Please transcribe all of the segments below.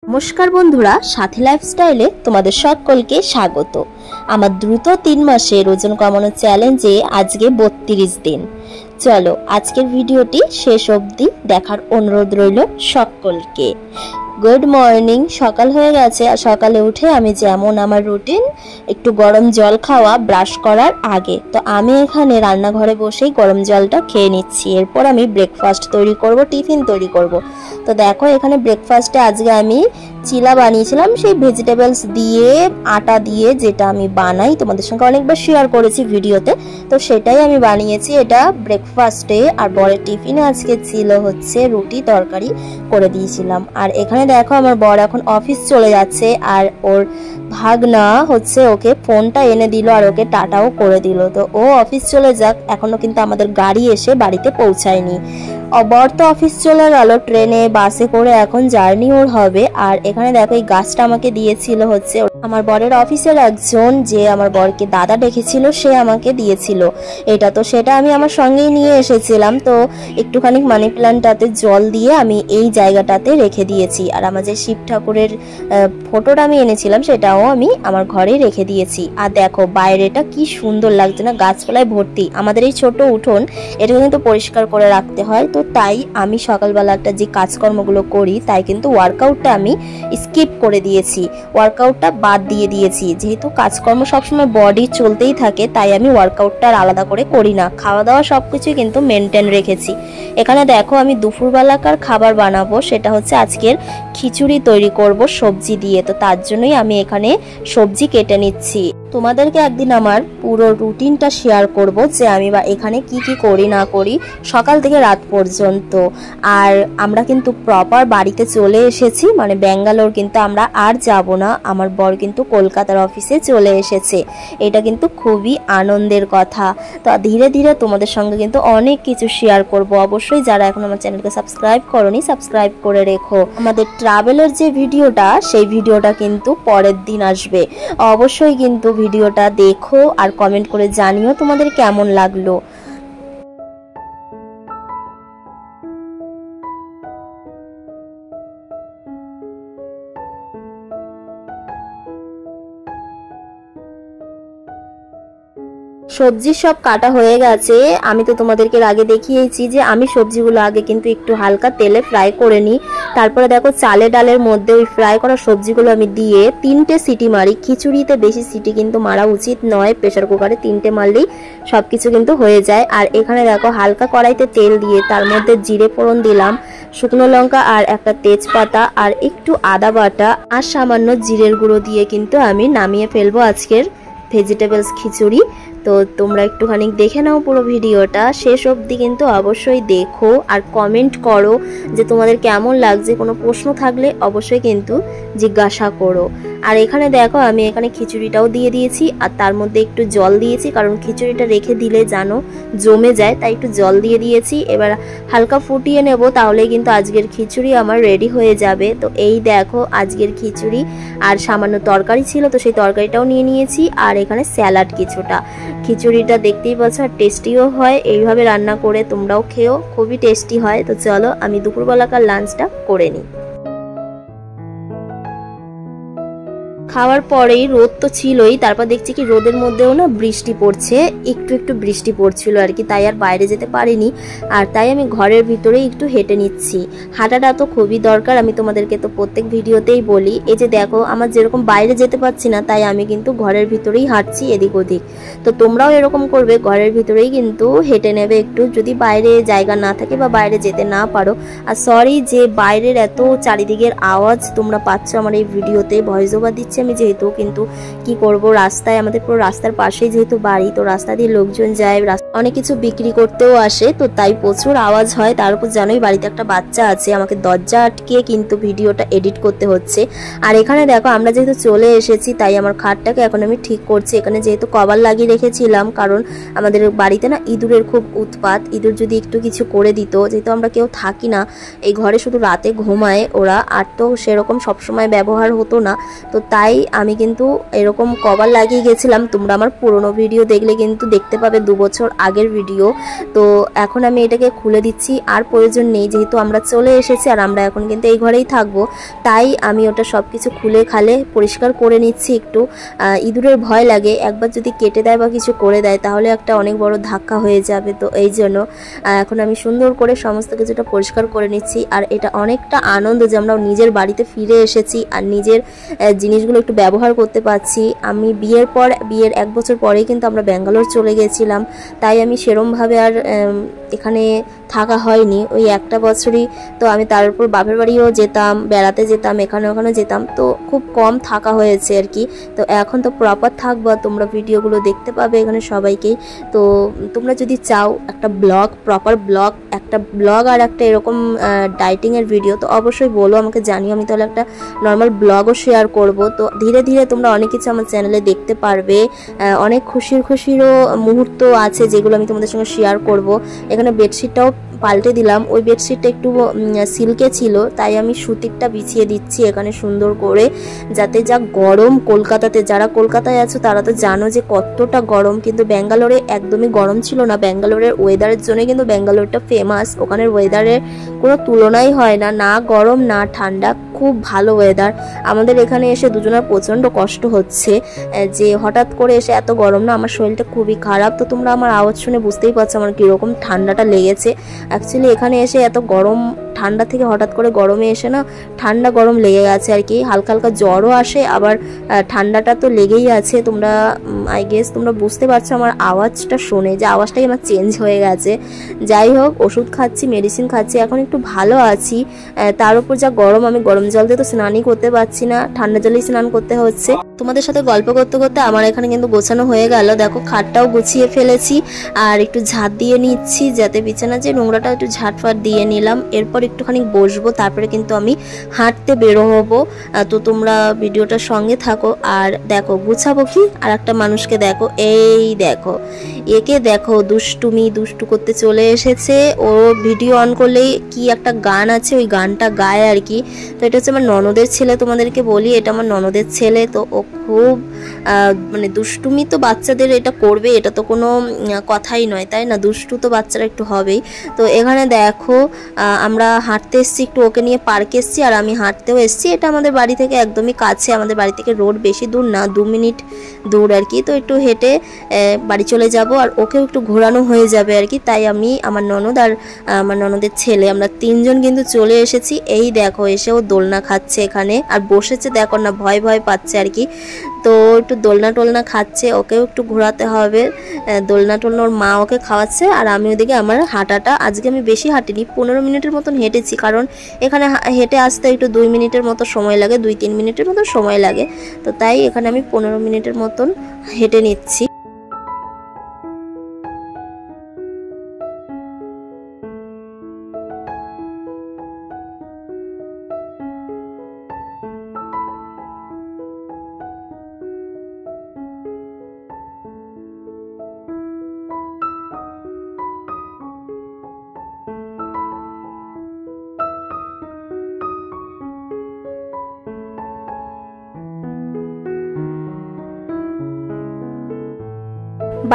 নমস্কার বন্ধুরা, সাথী লাইফস্টাইলে তোমাদের সকলকে স্বাগত। আমার দ্রুত 3 মাসের ওজন কমানোর চ্যালেঞ্জে আজকে 32 দিন। চলো আজকের ভিডিওটি শেষ অবধি দেখার অনুরোধ রইল সকলকে। গুড মর্নিং, সকাল হয়ে গেছে। আর সকালে উঠে আমি যেমন আমার রুটিন একটু গরম জল খাওয়া ব্রাশ করার আগে, তো আমি এখানে রান্নাঘরে বসেই গরম জলটা খেয়ে নিচ্ছি। এরপর আমি ব্রেকফাস্ট তৈরি করব, টিফিন তৈরি করব। তো দেখো এখানে ব্রেকফাস্টে আজকে আমি চিলা বানিয়েছিলাম, সেই ভেজিটেবলস দিয়ে আটা দিয়ে, যেটা আমি বানাই তোমাদের সঙ্গে অনেকবার শেয়ার করেছি ভিডিওতে, তো সেটাই আমি বানিয়েছি এটা ব্রেকফাস্টে। আর বরের টিফিনে আজকে ছিল হচ্ছে রুটি তরকারি করে দিয়েছিলাম। আর এখানে দেখো আমার বর এখন অফিস চলে যাচ্ছে, আর ওর ভাগনা হচ্ছে ওকে ফোনটা এনে দিল আর ওকে টাটাও করে দিল। তো ও অফিস চলে যাক, এখনো কিন্তু আমাদের গাড়ি এসে বাড়িতে পৌঁছায়নি। বর তো অফিস চলে গেল, ট্রেনে বাসে করে এখন জার্নি ওর হবে। আর এখানে দেখো এই গাছটা আমাকে দিয়েছিল হচ্ছে আমার বরের অফিসের একজন, যে আমার বরকে দাদা ডেকেছিল, সে আমাকে দিয়েছিল এটা। তো সেটা আমি আমার সঙ্গেই নিয়ে এসেছিলাম। তো একটুখানি মানি প্ল্যান্টটাতে জল দিয়ে আমি এই জায়গাটাতে রেখে দিয়েছি। আর আমার যে শিব ঠাকুরের ফটোটা আমি এনেছিলাম সেটাও আমি আমার ঘরে রেখে দিয়েছি। আর দেখো বাইরেটা কি সুন্দর লাগছে না, গাছপালায় ভর্তি। আমাদের এই ছোট উঠোন, এটা কিন্তু পরিষ্কার করে রাখতে হয়। তো তাই আমি সকালবেলাটা যে কাজকর্মগুলো করি, তাই কিন্তু ওয়ার্কআউটটা আমি স্কিপ করে দিয়েছি, ওয়ার্কআউটটা বাদ দিয়ে দিয়েছি। যেহেতু কাজকর্ম সবসময় বডি চলতেই থাকে, তাই আমি ওয়ার্কআউটটা আলাদা করে করি না। খাওয়া দাওয়া সবকিছুই কিন্তু মেনটেন রেখেছি। এখানে দেখো আমি দুপুরবেলাকার খাবার বানাবো, সেটা হচ্ছে আজকের খিচুড়ি তৈরি করব সবজি দিয়ে। তো তার জন্যই আমি এখানে সবজি কেটে নিচ্ছি। তোমাদেরকে একদিন আমার পুরো রুটিনটা শেয়ার করব, যে আমি বা এখানে কি কি করি না করি সকাল থেকে রাত পর্যন্ত। আর আমরা কিন্তু প্রপার বাড়িতে চলে এসেছি, মানে ব্যাঙ্গালোর কিন্তু আমরা আর যাব না। আমার বর কিন্তু কলকাতার অফিসে চলে এসেছে, এটা কিন্তু খুবই আনন্দের কথা। তো ধীরে ধীরে তোমাদের সঙ্গে কিন্তু অনেক কিছু শেয়ার করব। অবশ্যই যারা এখন আমার চ্যানেলকে সাবস্ক্রাইব করোনি, সাবস্ক্রাইব করে রেখো। আমাদের ট্রাভেলের যে ভিডিওটা, সেই ভিডিওটা কিন্তু পরের দিন আসবে। অবশ্যই কিন্তু ভিডিওটা দেখো আর কমেন্ট করে জানিও তোমাদের কেমন লাগলো। সবজি সব কাটা হয়ে গেছে। আমি তো তোমাদেরকে আগে দেখিয়েছি যে আমি সবজিগুলো আগে কিন্তু একটু হালকা তেলে ফ্রাই করে নিই। তারপরে দেখো চালে ডালের মধ্যে ওই ফ্রাই করা সবজিগুলো আমি দিয়ে 3টে সিটি মারি। খিচুড়িতে বেশি সিটি কিন্তু মারা উচিত নয়, প্রেসার কুকারে 3টে মারলেই সব কিছু কিন্তু হয়ে যায়। আর এখানে দেখো হালকা কড়াইতে তেল দিয়ে তার মধ্যে জিরে ফোড়ন দিলাম, শুকনো লঙ্কা আর একটা তেজপাতা আর একটু আদা বাটা আর সামান্য জিরের গুঁড়ো দিয়ে কিন্তু আমি নামিয়ে ফেলবো আজকের ভেজিটেবলস খিচুড়ি। তো তোমরা একটুখানি দেখে নাও পুরো ভিডিওটা, শেষ অবধি কিন্তু অবশ্যই দেখো আর কমেন্ট করো যে তোমাদের কেমন লাগছে। কোনো প্রশ্ন থাকলে অবশ্যই কিন্তু জিজ্ঞাসা করো। আর এখানে দেখো আমি এখানে খিচুড়িটাও দিয়ে দিয়েছি, আর তার মধ্যে একটু জল দিয়েছি, কারণ খিচুড়িটা রেখে দিলে জানো জমে যায়, তাই একটু জল দিয়ে দিয়েছি। এবার হালকা ফুটিয়ে নেব, তাহলে কিন্তু আজকের খিচুড়ি আমার রেডি হয়ে যাবে। তো এই দেখো আজকের খিচুড়ি, আর সামান্য তরকারি ছিল, তো সেই তরকারিটাও নিয়ে নিয়েছি। আর এখানে স্যালাড কিছুটা। খিচুড়িটা দেখতেই পাচ্ছ আর টেস্টিও হয়, এইভাবে রান্না করে তোমরাও খেও, খুবই টেস্টি হয়। তো চলো আমি দুপুরবেলাকার লাঞ্চটা করে নিই। খাওয়ার পরেই রোদ তো ছিলই, তারপর দেখছি কি রোদের মধ্যেও না বৃষ্টি পড়ছে, একটু একটু বৃষ্টি পড়ছিল আর কি, তাই আর বাইরে যেতে পারিনি। আর তাই আমি ঘরের ভিতরেই একটু হেঁটে নিচ্ছি। হাঁটাটা তো খুবই দরকার, আমি তোমাদেরকে তো প্রত্যেক ভিডিওতেই বলি। এই যে দেখো আমার যেরকম বাইরে যেতে পারছি না, তাই আমি কিন্তু ঘরের ভিতরেই হাঁটছি এদিক ওদিক। তো তোমরাও এরকম করবে, ঘরের ভিতরেই কিন্তু হেঁটে নেবে একটু, যদি বাইরে জায়গা না থাকে বা বাইরে যেতে না পারো। আর সরি যে বাইরের এত চারিদিকের আওয়াজ তোমরা পাচ্ছ আমার এই ভিডিওতে, ভয়েস ওভার দিচ্ছি আমি, যেহেতু কিন্তু কি করব, রাস্তায় আমাদের পুরো রাস্তার পাশেই যেহেতু বাড়ি, তো রাস্তা দিয়ে লোকজন যায়, অনেক কিছু বিক্রি করতেও আসে, তো তাই প্রচুর আওয়াজ হয়। তার উপর জানোই বাড়িতে একটা বাচ্চা আছে, আমাকে দরজা আটকে কিন্তু ভিডিওটা এডিট করতে হচ্ছে। আর এখানে দেখো আমরা যেহেতু চলে এসেছি, তাই আমার খাটটাকে এখন আমি ঠিক করছি। এখানে যেহেতু কভার লাগিয়ে রেখেছিলাম, কারণ আমাদের বাড়িতে না ইঁদুরের খুব উৎপাত, ইঁদুর যদি একটু কিছু করে দিত, যেহেতু আমরা কেউ থাকি না এই ঘরে, শুধু রাতে ঘুমায় ওরা, আর তো সেরকম সবসময় ব্যবহার হতো না, তো তাই তাই আমি কিন্তু এরকম কভার লাগিয়ে গেছিলাম। তোমরা আমার পুরনো ভিডিও দেখলে কিন্তু দেখতে পাবে 2 বছর আগের ভিডিও। তো এখন আমি এটাকে খুলে দিচ্ছি, আর প্রয়োজন নেই যেহেতু আমরা চলে এসেছি আর আমরা এখন কিন্তু এই ঘরেই থাকবো। তাই আমি ওটা সব কিছু খুলে খালে পরিষ্কার করে নিচ্ছি। একটু ইঁদুরের ভয় লাগে, একবার যদি কেটে দেয় বা কিছু করে দেয় তাহলে একটা অনেক বড় ধাক্কা হয়ে যাবে। তো এই জন্য এখন আমি সুন্দর করে সমস্ত কিছুটা পরিষ্কার করে নিচ্ছি। আর এটা অনেকটা আনন্দ যে আমরা নিজের বাড়িতে ফিরে এসেছি আর নিজের জিনিসগুলো একটু ব্যবহার করতে পারছি। আমি বিয়ের 1 বছর পরেই কিন্তু আমরা ব্যাঙ্গালোর চলে গেছিলাম, তাই আমি সেরমভাবে আর এখানে থাকা হয়নি। ওই একটা বছরই তো আমি তার উপর বাপের বাড়িও যেতাম, বেড়াতে যেতাম, এখানে ওখানে যেতাম, তো খুব কম থাকা হয়েছে আর কি। তো এখন তো প্রপার থাকবো, তোমরা ভিডিওগুলো দেখতে পাবে এখানে সবাইকেই। তো তোমরা যদি চাও একটা ব্লগ, প্রপার ব্লগ, একটা ব্লগ আর একটা এরকম ডাইটিংয়ের ভিডিও, তো অবশ্যই বলো আমাকে, জানিও, আমি তাহলে একটা নর্মাল ব্লগও শেয়ার করব। তো ধীরে ধীরে তোমরা অনেক কিছু আমার চ্যানেলে দেখতে পারবে, অনেক খুশিরও মুহূর্ত আছে যেগুলো আমি তোমাদের সঙ্গে শেয়ার করব। এখানে বেডশিটটাও পাল্টে দিলাম, ওই বেডশিটটা একটু সিল্কে ছিল, তাই আমি সুতিরটা বিছিয়ে দিচ্ছি এখানে সুন্দর করে, যাতে যা গরম কলকাতাতে, যারা কলকাতায় আছো তারা তো জানো যে কতটা গরম, কিন্তু ব্যাঙ্গালোরে একদমই গরম ছিল না। ব্যাঙ্গালোরের ওয়েদারের জন্য কিন্তু ব্যাঙ্গালোরটা ফেমাস, ওখানের ওয়েদারের কোনো তুলনাই হয় না, না গরম না ঠান্ডা, খুব ভালো ওয়েদার। আমাদের এখানে এসে দুজনের প্রচণ্ড কষ্ট হচ্ছে যে হঠাৎ করে এসে এত গরম না, আমার শরীরটা খুবই খারাপ। তো তোমরা আমার আওয়াজ শুনে বুঝতেই পারছো আমার কীরকম ঠান্ডাটা লেগেছে। অ্যাকচুয়ালি এখানে এসে এত গরম, ঠান্ডা থেকে হঠাৎ করে গরমে এসে না ঠান্ডা গরম লেগে গেছে আর কি, হালকা হালকা জ্বরও আসে, আবার ঠান্ডাটা তো লেগেই আছে। তোমরা আই গেস তোমরা বুঝতে পারছো আমার আওয়াজটা শুনে, যে আওয়াজটাই আমার চেঞ্জ হয়ে গেছে। যাই হোক, ওষুধ খাচ্ছি, মেডিসিন খাচ্ছি, এখন একটু ভালো আছি। তার উপর যা গরম, আমি গরম জল দিয়ে তো স্নানই করতে পারছি না, ঠান্ডা জলেই স্নান করতে হচ্ছে। তোমাদের সাথে গল্প করতে করতে আমার এখানে কিন্তু গোছানো হয়ে গেল। দেখো খাটটাও গুছিয়ে ফেলেছি, আর একটু ঝাঁট দিয়ে নিচ্ছি, যাতে বিছানা যে নোংরাটা একটু ঝাঁটফাট দিয়ে নিলাম। এরপর একটুখানি বসবো, তারপরে কিন্তু আমি হাঁটতে বেরো হবো। তো তোমরা ভিডিওটার সঙ্গে থাকো। আর দেখো গুছাবো কি, আর একটা মানুষকে দেখো, এই দেখো, একে দেখো দুষ্টু করতে চলে এসেছে। ও ভিডিও অন করলেই কি একটা গান আছে, ওই গানটা গায় আর কি। তো এটা হচ্ছে আমার ননদের ছেলে, তোমাদেরকে বলি এটা আমার ননদের ছেলে। তো ও খুব মানে দুষ্টুমি তো বাচ্চাদের এটা করবে, এটা তো কোনো কথাই নয়, তাই না? দুষ্টু তো বাচ্চারা একটু হবেই। তো এখানে দেখো আমরা হাঁটতে এসেছি, একটু ওকে নিয়ে পার্কে এসেছি, আর আমি হাঁটতেও এসেছি। এটা আমাদের বাড়ি থেকে একদমই কাছে, আমাদের বাড়ি থেকে রোড বেশি দূর না, 2 মিনিট দূর আর কি। তো একটু হেঁটে বাড়ি চলে যাব, আর ওকেও একটু ঘোরানো হয়ে যাবে আর কি। তাই আমি, আমার ননদ আর আমার ননদের ছেলে, আমরা 3 জন কিন্তু চলে এসেছি। এই দেখো এসেও দোলনা খাচ্ছে এখানে, আর বসেছে দেখো না, ভয় পাচ্ছে আর কি। তো একটু দোলনা খাচ্ছে, ওকেও একটু ঘোরাতে হবে। দোলনা ওর মা ওকে খাওয়াচ্ছে, আর আমি ওদিকে আমার হাঁটাটা, আজকে আমি বেশি হাঁটিনি, 15 মিনিটের মতন হেঁটেছি, কারণ এখানে হেঁটে আসতে একটু 2 মিনিটের মতো সময় লাগে, 2-3 মিনিটের মতো সময় লাগে। তো তাই এখানে আমি 15 মিনিটের মতন হেঁটে নিচ্ছি।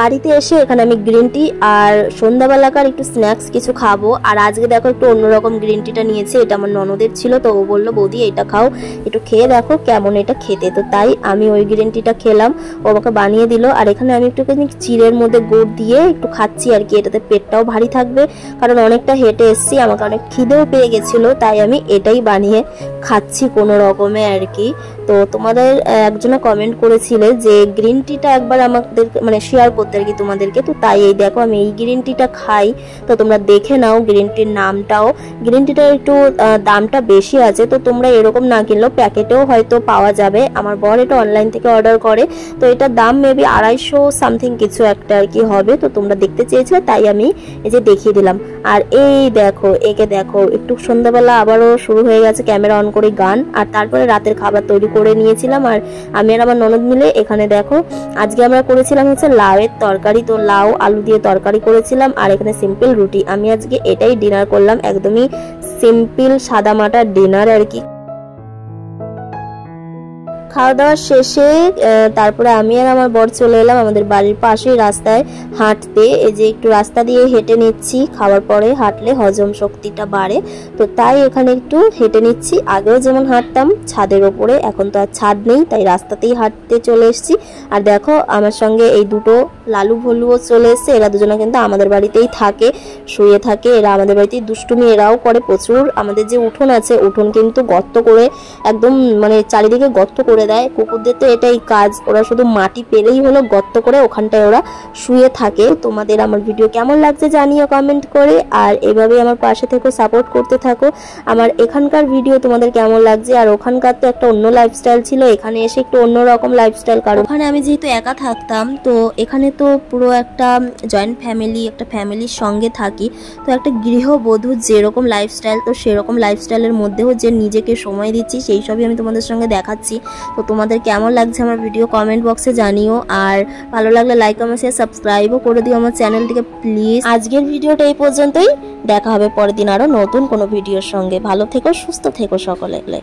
বাড়িতে এসে এখানে আমি গ্রিন টি আর সন্ধ্যাবেলাকার একটু স্ন্যাক্স কিছু খাবো। আর আজকে দেখো একটু অন্যরকম গ্রিন টিটা নিয়েছে, এটা আমার ননদের ছিল। তো ও বললো বৌদি এটা খাও, একটু খেয়ে দেখো কেমন এটা খেতে। তো তাই আমি ওই গ্রিন টিটা খেলাম, ও আমাকে বানিয়ে দিল। আর এখানে আমি একটুখানি চিড়ের মধ্যে গুড় দিয়ে একটু খাচ্ছি আর কি, এটাতে পেটটাও ভারী থাকবে, কারণ অনেকটা হেঁটে এসছি, আমাকে অনেক খিদেও পেয়ে গেছিলো, তাই আমি এটাই বানিয়ে খাচ্ছি কোনো রকমে আর কি। তো তোমাদের একজনে কমেন্ট করেছিলে যে গ্রিন টিটা একবার আমাদের মানে শেয়ার করতে আর কি তোমাদেরকে। তো তাই এই দেখো আমি এই গ্রিন টিটা খাই, তো তোমরা দেখে নাও গ্রিন টির নামটাও। গ্রিন টিটার একটু দামটা বেশি আছে, তো তোমরা এরকম না কিনলেও প্যাকেটেও হয়তো পাওয়া যাবে। আমার বর এটা অনলাইন থেকে অর্ডার করে, তো এটার দাম মেবি 250 সামথিং কিছু একটা আর কি হবে। তো তোমরা দেখতে চেয়েছিলে তাই আমি এই যে দেখিয়ে দিলাম। আর এই দেখো একে দেখো, একটু সন্ধ্যাবেলা আবারও শুরু হয়ে গেছে ক্যামেরা অন করে গান। আর তারপরে রাতের খাবার তৈরি করে নিয়েছিলাম, আর আমি আর আমার ননদ মিলে। এখানে দেখো আজকে আমরা করেছিলাম হচ্ছে লাউয়ের তরকারি, তো লাউ আলু দিয়ে তরকারি করেছিলাম, আর এখানে সিম্পল রুটি। আমি আজকে এটাই ডিনার করলাম, একদমই সিম্পল সাদামাটা ডিনার আর কি। খাওয়া দাওয়া শেষে তারপরে আমি আর আমার বর চলে এলাম আমাদের বাড়ির পাশেই রাস্তায় হাঁটতে। এই যে একটু রাস্তা দিয়ে হেঁটে নিচ্ছি, খাওয়ার পরে হাঁটলে হজম শক্তিটা বাড়ে, তো তাই এখানে একটু হেঁটে নিচ্ছি। আগেও যেমন হাঁটতাম ছাদের ওপরে, এখন তো আর ছাদ নেই, তাই রাস্তাতেই হাঁটতে চলে এসেছি। আর দেখো আমার সঙ্গে এই দুটো লালু ভলুও চলে এসছে। এরা দুজনে কিন্তু আমাদের বাড়িতেই থাকে, শুয়ে থাকে। এরা আমাদের বাড়িতেই দুষ্টুমি এরাও করে প্রচুর। আমাদের যে উঠোন আছে, উঠোন কিন্তু গর্ত করে একদম মানে চারিদিকে গর্ত করে দেয়। কুকুরদের তো এটাই কাজ, ওরা শুধু মাটি পেলেই হলো গর্ত করে ওখানটায় ওরা শুয়ে থাকে। তোমাদের আমার ভিডিও কেমন লাগছে জানিও কমেন্ট করে, আর এভাবেই আমার পাশে থেকে সাপোর্ট করতে থাকো। আমার এখানকার ভিডিও তোমাদের কেমন লাগছে, আর ওখানকার তো একটা অন্য লাইফস্টাইল ছিল, এখানে এসে একটু অন্যরকম লাইফস্টাইল। কারণ ওখানে আমি যেহেতু একা থাকতাম, তো এখানে তো পুরো একটা জয়েন্ট ফ্যামিলি, একটা ফ্যামিলির সঙ্গে থাকি। তো একটা গৃহবধূর যেরকম লাইফস্টাইল, তো সেরকম লাইফস্টাইলের মধ্যেও যে নিজেকে সময় দিচ্ছি সেই সবই আমি তোমাদের সঙ্গে দেখাচ্ছি। তো তোমাদের কেমন লাগছে আমার ভিডিও কমেন্ট বক্সে জানিও, আর ভালো লাগলে লাইক কমেন্ট শেয়ার সাবস্ক্রাইবও করে দিও আমার চ্যানেলটিকে প্লিজ। আজকের ভিডিওটা এই পর্যন্তই, দেখা হবে পরের দিন আরো নতুন কোনো ভিডিওর সঙ্গে। ভালো থেকো, সুস্থ থেকো সকলে।